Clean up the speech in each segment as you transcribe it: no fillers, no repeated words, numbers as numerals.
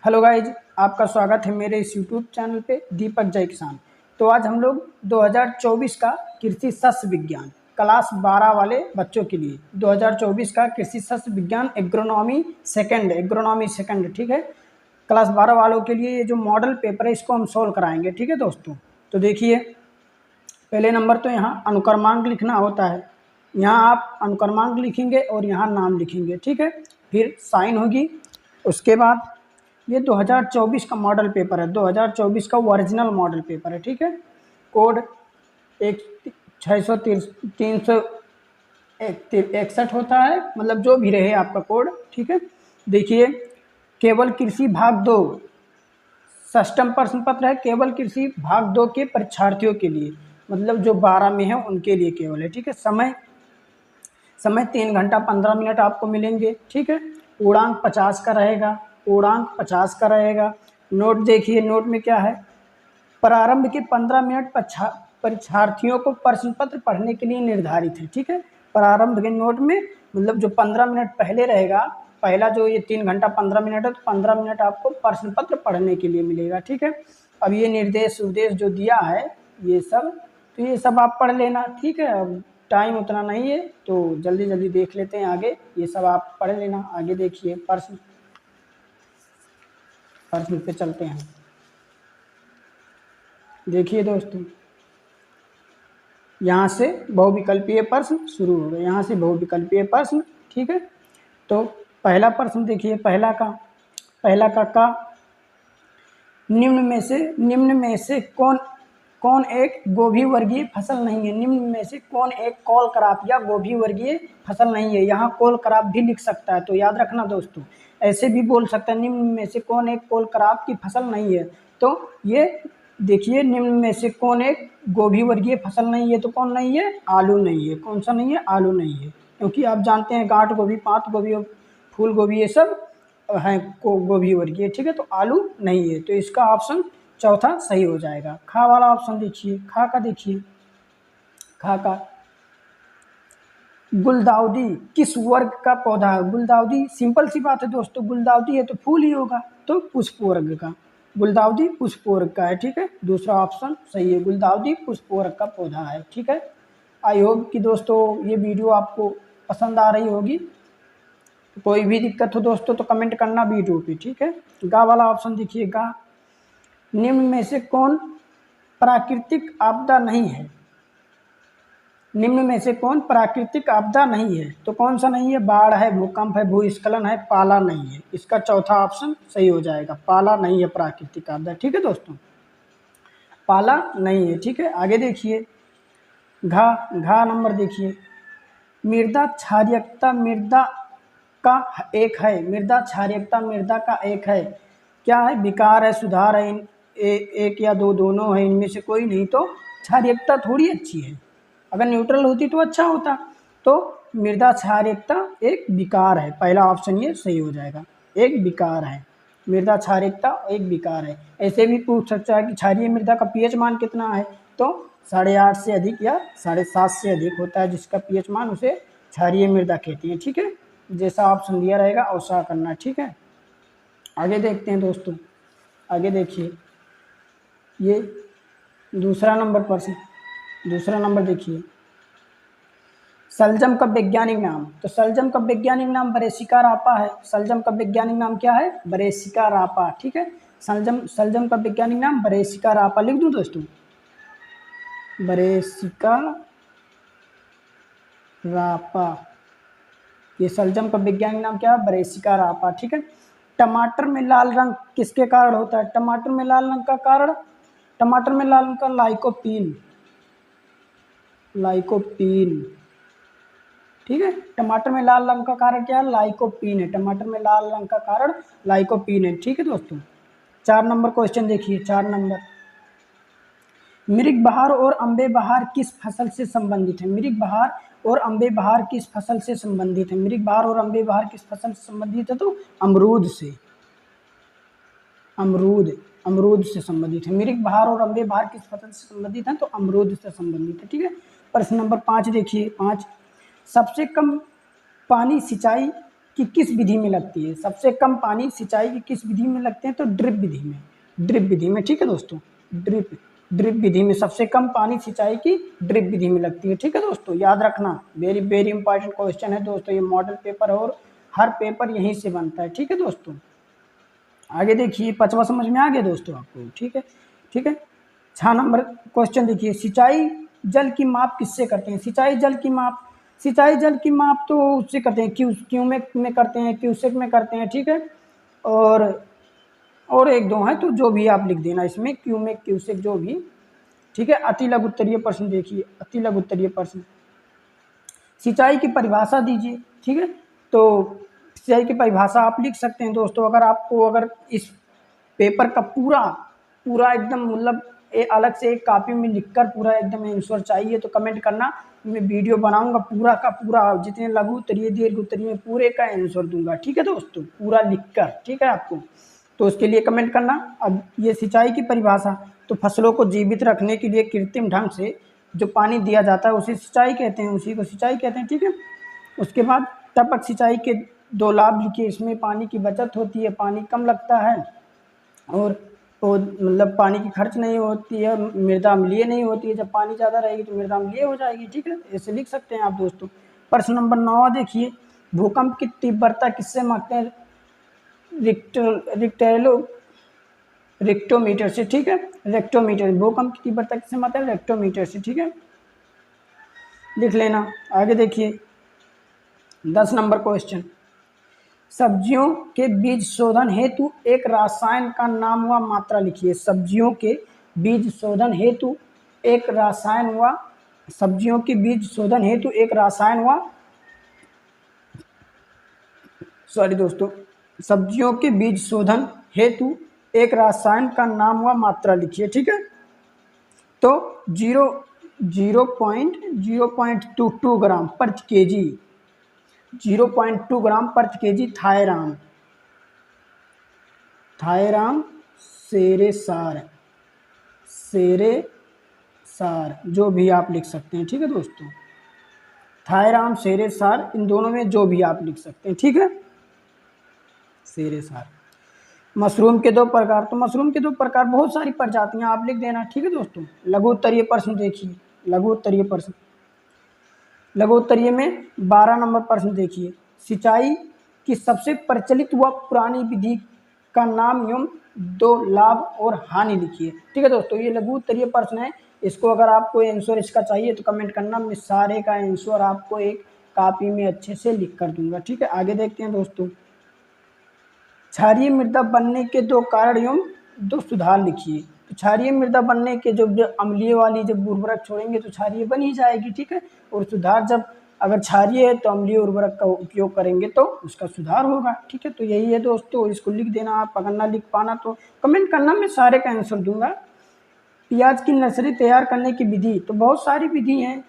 Hello guys, आपका स्वागत है मेरे इस यूट्यूब चैनल पे दीपक जय किसान। तो आज हम लोग 2024 का कृषि शस्य विज्ञान क्लास 12 वाले बच्चों के लिए 2024 का कृषि शस्य विज्ञान एग्रोनॉमी सेकंड ठीक है। क्लास 12 वालों के लिए ये जो मॉडल पेपर है इसको हम सोल्व कराएंगे, ठीक है दोस्तों। तो देखिए, पहले नंबर तो यहाँ अनुक्रमांक लिखना होता है। यहाँ आप अनुक्रमांक लिखेंगे और यहाँ नाम लिखेंगे, ठीक है। फिर साइन होगी। उसके बाद ये 2024 का मॉडल पेपर है, 2024 का ओरिजिनल मॉडल पेपर है, ठीक है। कोड 361 होता है, मतलब जो भी रहे आपका कोड, ठीक है। देखिए, केवल कृषि भाग 2 षष्टम प्रश्न पत्र है, केवल कृषि भाग 2 के परीक्षार्थियों के लिए, मतलब जो 12 में है उनके लिए केवल है, ठीक है। समय 3 घंटा 15 मिनट आपको मिलेंगे, ठीक है। पूर्णांक 50 का रहेगा। नोट देखिए, नोट में क्या है, प्रारंभ के 15 मिनट परीक्षार्थियों को प्रश्न पत्र पढ़ने के लिए निर्धारित है, ठीक है। प्रारंभ के नोट में मतलब जो 15 मिनट पहले रहेगा, पहला जो ये 3 घंटा 15 मिनट है, तो 15 मिनट आपको प्रश्न पत्र पढ़ने के लिए मिलेगा, ठीक है। अब ये निर्देश उद्देश जो दिया है ये सब, तो ये सब आप पढ़ लेना, ठीक है। अब टाइम उतना नहीं है तो जल्दी जल्दी देख लेते हैं आगे, ये सब आप पढ़ लेना। आगे देखिए, प्रश्न पे चलते हैं। देखिए दोस्तों, यहाँ से बहुविकल्पीय प्रश्न शुरू हो गए, यहाँ से बहुविकल्पीय प्रश्न, ठीक है। तो पहला प्रश्न देखिए, पहला का निम्न में से कौन एक गोभी वर्गीय फसल नहीं है। निम्न में से कौन एक कोल क्रॉप या गोभी वर्गीय फसल नहीं है। यहाँ कोल क्रॉप भी लिख सकता है, तो याद रखना दोस्तों, ऐसे भी बोल सकता है, निम्न में से कौन एक कोल क्रॉप की फसल नहीं है। तो ये देखिए, निम्न में से कौन एक गोभी वर्गीय फसल नहीं है, तो कौन नहीं है, आलू नहीं है। कौन सा नहीं है, आलू नहीं है, क्योंकि आप जानते हैं गांठ गोभी, पात गोभी और फूल गोभी ये सब हैं गोभी वर्गीय, ठीक है। तो आलू नहीं है, तो इसका ऑप्शन चौथा सही हो जाएगा। खा वाला ऑप्शन देखिए, खा का गुलदाउदी किस वर्ग का पौधा है। गुलदाउदी सिंपल सी बात है दोस्तों, गुलदाउदी है तो फूल ही होगा, तो पुष्प वर्ग का, गुलदाउदी पुष्प वर्ग का है, ठीक है। दूसरा ऑप्शन सही है, गुलदाउदी पुष्प वर्ग का पौधा है, ठीक है। आई होप कि दोस्तों ये वीडियो आपको पसंद आ रही होगी। कोई भी दिक्कत हो दोस्तों तो कमेंट करना वीडियो पे, ठीक है। गा वाला ऑप्शन देखिए, गा निम्न में से कौन प्राकृतिक आपदा नहीं है। निम्न में से कौन प्राकृतिक आपदा नहीं है, तो कौन सा नहीं है, बाढ़ है, भूकंप है, भूस्खलन है, पाला नहीं है। इसका चौथा ऑप्शन सही हो जाएगा, पाला नहीं है प्राकृतिक आपदा, ठीक है दोस्तों, पाला नहीं है, ठीक है। आगे देखिए, घा नंबर देखिए, मृदा क्षारीयता मृदा का एक है, क्या है, विकार है, सुधार है, एक या दो, दोनों है, इनमें से कोई नहीं। तो क्षारीयता थोड़ी अच्छी है, अगर न्यूट्रल होती तो अच्छा होता। तो मृदा क्षारीयता एक विकार है, पहला ऑप्शन ये सही हो जाएगा, एक विकार है, मृदा क्षारीयता एक विकार है। ऐसे भी पूछ सकता है कि क्षारीय मृदा का पीएच मान कितना है, तो 8.5 से अधिक या 7.5 से अधिक होता है, जिसका पीएच मान उसे क्षारीय मृदा कहती है, ठीक है। जैसा ऑप्शन दिया रहेगा वैसा करना, ठीक है। आगे देखते हैं दोस्तों, आगे देखिए, ये दूसरा नंबर प्रश्न, दूसरा नंबर देखिए, शलजम का वैज्ञानिक नाम। तो शलजम का वैज्ञानिक नाम ब्रेसिका रापा है। शलजम का वैज्ञानिक नाम क्या है, ब्रेसिका रापा, ठीक है। शलजम का वैज्ञानिक नाम ब्रेसिका रापा, लिख दूं दोस्तों, ब्रेसिका रापा। ये शलजम का वैज्ञानिक नाम क्या है, ब्रेसिका रापा, ठीक है। टमाटर में लाल रंग किसके कारण होता है। टमाटर में लाल रंग का कारण, टमाटर में लाल रंग का लाइकोपीन, ठीक है। टमाटर में लाल रंग का कारण क्या है, लाइकोपीन है। टमाटर में लाल रंग का कारण लाइकोपीन है, ठीक है दोस्तों। 4 नंबर क्वेश्चन देखिए, 4 नंबर, मृग बहार और अम्बे बहार किस फसल से संबंधित है। मृग बहार और अम्बे बहार किस फसल से संबंधित है। मृग बहार और अम्बे बहार किस फसल से संबंधित है, तो अमरूद से, अमरूद से संबंधित है। मृग बहार और अम्बे बहार किस फसल से संबंधित है, तो अमरूद से संबंधित है, ठीक है। प्रश्न नंबर 5 देखिए, 5, सबसे कम पानी सिंचाई की किस विधि में लगती है? सबसे कम पानी सिंचाई की किस विधि में लगते हैं? तो ड्रिप विधि में, ड्रिप विधि में, ठीक है दोस्तों, ड्रिप विधि में सबसे कम पानी सिंचाई की ड्रिप विधि में लगती है, ठीक है दोस्तों, याद रखना, वेरी वेरी इंपॉर्टेंट क्वेश्चन है दोस्तों, ये मॉडल पेपर और हर पेपर यहीं से बनता है, ठीक है दोस्तों। आगे देखिए, पांचवा समझ में आ गया दोस्तों आपको, ठीक है, ठीक है। 6 नंबर क्वेश्चन देखिए, सिंचाई जल की माप किससे करते हैं? सिंचाई जल की माप, सिंचाई जल की माप तो उससे करते हैं, क्यूमेक में करते हैं, क्यूसेक में करते हैं, ठीक है। और एक दो हैं तो जो भी आप लिख देना इसमें, क्यूमेक क्यूसेक जो भी, ठीक है। अति लघु उत्तरीय प्रश्न देखिए, अति लघु उत्तरीय प्रश्न, सिंचाई की परिभाषा दीजिए, ठीक है। तो सिंचाई की परिभाषा आप लिख सकते हैं दोस्तों, अगर आपको अगर इस पेपर का पूरा पूरा एकदम मतलब अलग से एक कॉपी में लिखकर पूरा एकदम आंसर चाहिए तो कमेंट करना, मैं वीडियो बनाऊंगा पूरा का पूरा, जितने लघु उत्तरीय दीर्घ उत्तरीय पूरे का आंसर दूंगा, ठीक है दोस्तों, पूरा लिखकर, ठीक है आपको। तो उसके लिए कमेंट करना। अब ये सिंचाई की परिभाषा, तो फसलों को जीवित रखने के लिए कृत्रिम ढंग से जो पानी दिया जाता है उसे सिंचाई कहते हैं, उसी को सिंचाई कहते हैं, ठीक है। उसके बाद टपक सिंचाई के 2 लाभ लिखिए, इसमें पानी की बचत होती है, पानी कम लगता है, और मतलब पानी की खर्च नहीं होती है, मृदा अम्लीय नहीं होती है, जब पानी ज़्यादा रहेगी तो मृदा अम्लीय हो जाएगी, ठीक है, ऐसे लिख सकते हैं आप दोस्तों। प्रश्न नंबर 9 देखिए, भूकंप की तीव्रता किससे मापते हैं? रेक्टोमीटर से, ठीक है, रेक्टोमीटर, भूकंप की तीव्रता किससे मापते हैं? रेक्टोमीटर से, ठीक है, लिख लेना। आगे देखिए 10 नंबर क्वेश्चन, सब्जियों के बीज शोधन हेतु एक रसायन का नाम व मात्रा लिखिए। सब्जियों के बीज शोधन हेतु एक रसायन व सब्जियों के बीज शोधन हेतु एक रसायन व सॉरी दोस्तों, सब्जियों के बीज शोधन हेतु एक रसायन का नाम व मात्रा लिखिए, ठीक है। तो 0.22 ग्राम प्रति केजी, 0.2 ग्राम प्रति केजी थायराम, थायराम सेरेसार, सेरेसार जो भी आप लिख सकते हैं, ठीक है दोस्तों, थायराम सेरेसार, इन दोनों में जो भी आप लिख सकते हैं, ठीक है, सेरेसार। मशरूम के 2 प्रकार, तो मशरूम के 2 प्रकार, बहुत सारी प्रजातियां आप लिख देना, ठीक है दोस्तों। लघु उत्तरीय प्रश्न देखिए, लघु उत्तरीय प्रश्न, लघु उत्तरीय में 12 नंबर प्रश्न देखिए, सिंचाई की सबसे प्रचलित व पुरानी विधि का नाम एवं 2 लाभ और हानि लिखिए, ठीक है दोस्तों। ये लघु उत्तरीय प्रश्न है, इसको अगर आपको आंसर इसका चाहिए तो कमेंट करना, मैं सारे का आंसर आपको एक कॉपी में अच्छे से लिख कर दूंगा, ठीक है। आगे देखते हैं दोस्तों, क्षारीय मृदा बनने के 2 कारण एवं 2 सुधार लिखिए। तो क्षारीय मृदा बनने के जब अम्लीय वाली जब उर्वरक छोड़ेंगे तो क्षारीय बन ही जाएगी, ठीक है। और सुधार जब अगर क्षारीय है तो अम्लीय उर्वरक का उपयोग करेंगे तो उसका सुधार होगा, ठीक है। तो यही है दोस्तों, इसको लिख देना आप, अगर ना लिख पाना तो कमेंट करना, मैं सारे का आंसर दूंगा। प्याज की नर्सरी तैयार करने की विधि, तो बहुत सारी विधि है,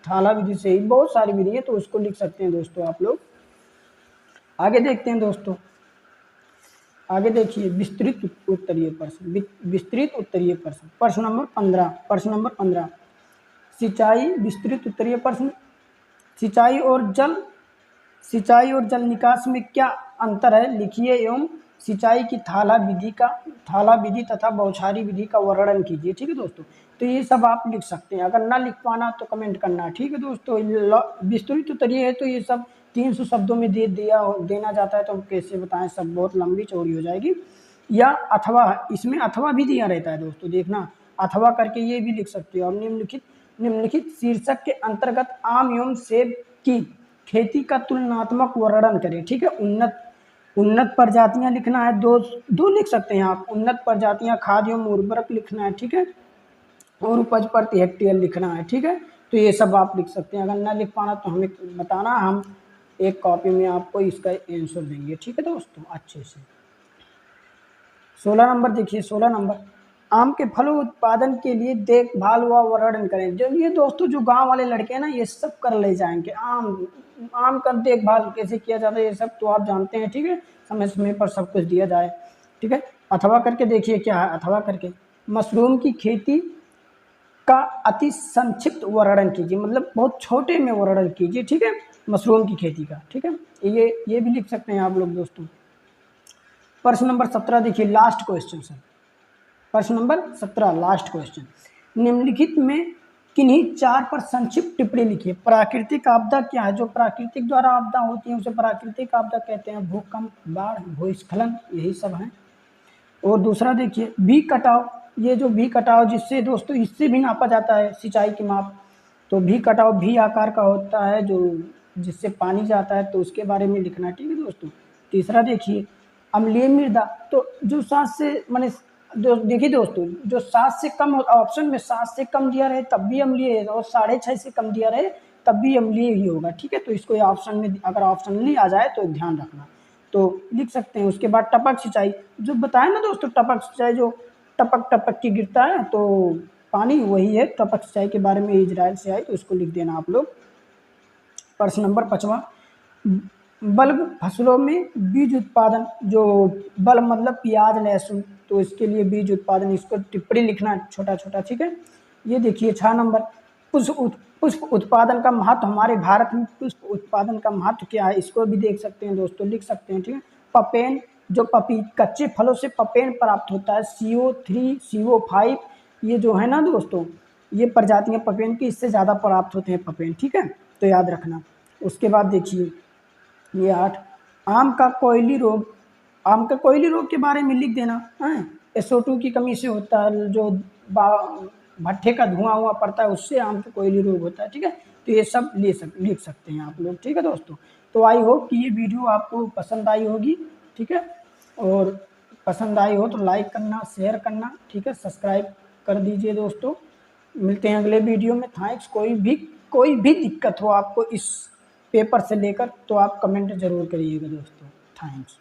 थाला विधि से ही बहुत सारी विधि है, तो उसको लिख सकते हैं दोस्तों आप लोग। आगे देखते हैं दोस्तों, आगे देखिए विस्तृत उत्तरीय प्रश्न, विस्तृत उत्तरीय प्रश्न, प्रश्न नंबर 15, प्रश्न नंबर 15, सिंचाई विस्तृत उत्तरीय प्रश्न, सिंचाई और जल निकास में क्या अंतर है लिखिए एवं सिंचाई की थाला विधि तथा बौछारी विधि का वर्णन कीजिए, ठीक है दोस्तों। तो ये सब आप लिख सकते हैं, अगर ना लिख पाना तो कमेंट करना, ठीक है दोस्तों। विस्तृत उत्तरीय है तो ये सब 300 शब्दों में देना जाता है, तो हम कैसे बताएं, सब बहुत लंबी चौड़ी हो जाएगी। या अथवा, इसमें अथवा भी दिया रहता है दोस्तों, देखना अथवा करके ये भी लिख सकते हो। अब निम्नलिखित शीर्षक के अंतर्गत आम एवं सेब की खेती का तुलनात्मक वर्णन करें, ठीक है। उन्नत प्रजातियां लिखना है, दो लिख सकते हैं आप, उन्नत प्रजातियां, खाद्य एवं उर्वरक लिखना है, ठीक है, और उपज प्रति हेक्टेयर लिखना है, ठीक है। तो ये सब आप लिख सकते हैं, अगर ना लिख पाना तो हमें बताना, हम एक कॉपी में आपको इसका आंसर देंगे, ठीक है दोस्तों, अच्छे से। 16 नंबर देखिए, 16 नंबर, आम के फलों उत्पादन के लिए देखभाल व वर्णन करें। जो ये दोस्तों जो गांव वाले लड़के हैं ना, ये सब कर ले जाएंगे, आम का देखभाल कैसे किया जाता है ये सब तो आप जानते हैं, ठीक है, समय समय पर सब कुछ दिया जाए, ठीक है। अथवा करके देखिए क्या है, अथवा करके, मशरूम की खेती का अति संक्षिप्त वर्णन कीजिए, मतलब बहुत छोटे में वर्णन कीजिए, ठीक है, मशरूम की खेती का, ठीक है। ये भी लिख सकते हैं आप लोग दोस्तों। प्रश्न नंबर 17 देखिए, लास्ट क्वेश्चन सर, प्रश्न नंबर 17 लास्ट क्वेश्चन। निम्नलिखित में किन्हीं 4 पर संक्षिप्त टिप्पणी लिखिए। प्राकृतिक आपदा क्या है? जो प्राकृतिक द्वारा आपदा होती है उसे प्राकृतिक आपदा कहते हैं। भूकंप, बाढ़, भूस्खलन, यही सब है। और दूसरा देखिए, भी कटाव, ये जो भी कटाव जिससे दोस्तों इससे भी नापा जाता है सिंचाई की माप, तो भी कटाव भी आकार का होता है, जो जिससे पानी जाता है, तो उसके बारे में लिखना, ठीक है दोस्तों। तीसरा देखिए, अम्लीय मृदा, तो जो 7 से माने जो देखिए दोस्तों, जो 7 से कम ऑप्शन में 7 से कम दिया रहे तब भी अम्लीय है, और 6.5 से कम दिया रहे तब भी अम्लीय ही होगा, ठीक है। तो इसको ऑप्शन में अगर ऑप्शन नहीं आ जाए तो ध्यान रखना, तो लिख सकते हैं। उसके बाद टपक सिंचाई, जो बताया ना दोस्तों, टपक सिंचाई जो टपक टपक की गिरता है तो पानी, वही है टपक सिंचाई के बारे में इजराइल से आई, तो उसको लिख देना आप लोग। प्रश्न नंबर 5वां, बल्ब फसलों में बीज उत्पादन, जो बल्ब मतलब प्याज लहसुन, तो इसके लिए बीज उत्पादन, इसको टिप्पणी लिखना छोटा छोटा, ठीक है। ये देखिए 6 नंबर, पुष्प उत्पादन का महत्व, हमारे भारत में पुष्प उत्पादन का महत्व क्या है, इसको भी देख सकते हैं दोस्तों, लिख सकते हैं, ठीक है। पपेन, जो कच्चे फलों से पपेन प्राप्त होता है, CO3 CO5, ये जो है ना दोस्तों, ये प्रजातियां पपेन की इससे ज़्यादा प्राप्त होते हैं पपेन, ठीक है, तो याद रखना। उसके बाद देखिए ये 8, आम का कोयली रोग, आम का कोयली रोग के बारे में लिख देना है। SO2 की कमी से होता है, जो भट्ठे का धुआं हुआ पड़ता है उससे आम का कोयली रोग होता है, ठीक है। तो ये सब लिख सकते हैं आप लोग, ठीक है दोस्तों। तो आई होप कि ये वीडियो आपको पसंद आई होगी, ठीक है। और पसंद आई हो तो लाइक करना, शेयर करना, ठीक है, सब्सक्राइब कर दीजिए दोस्तों। मिलते हैं अगले वीडियो में। थैंक्स। कोई भी दिक्कत हो आपको इस पेपर से लेकर तो आप कमेंट जरूर करिएगा दोस्तों। थैंक्स।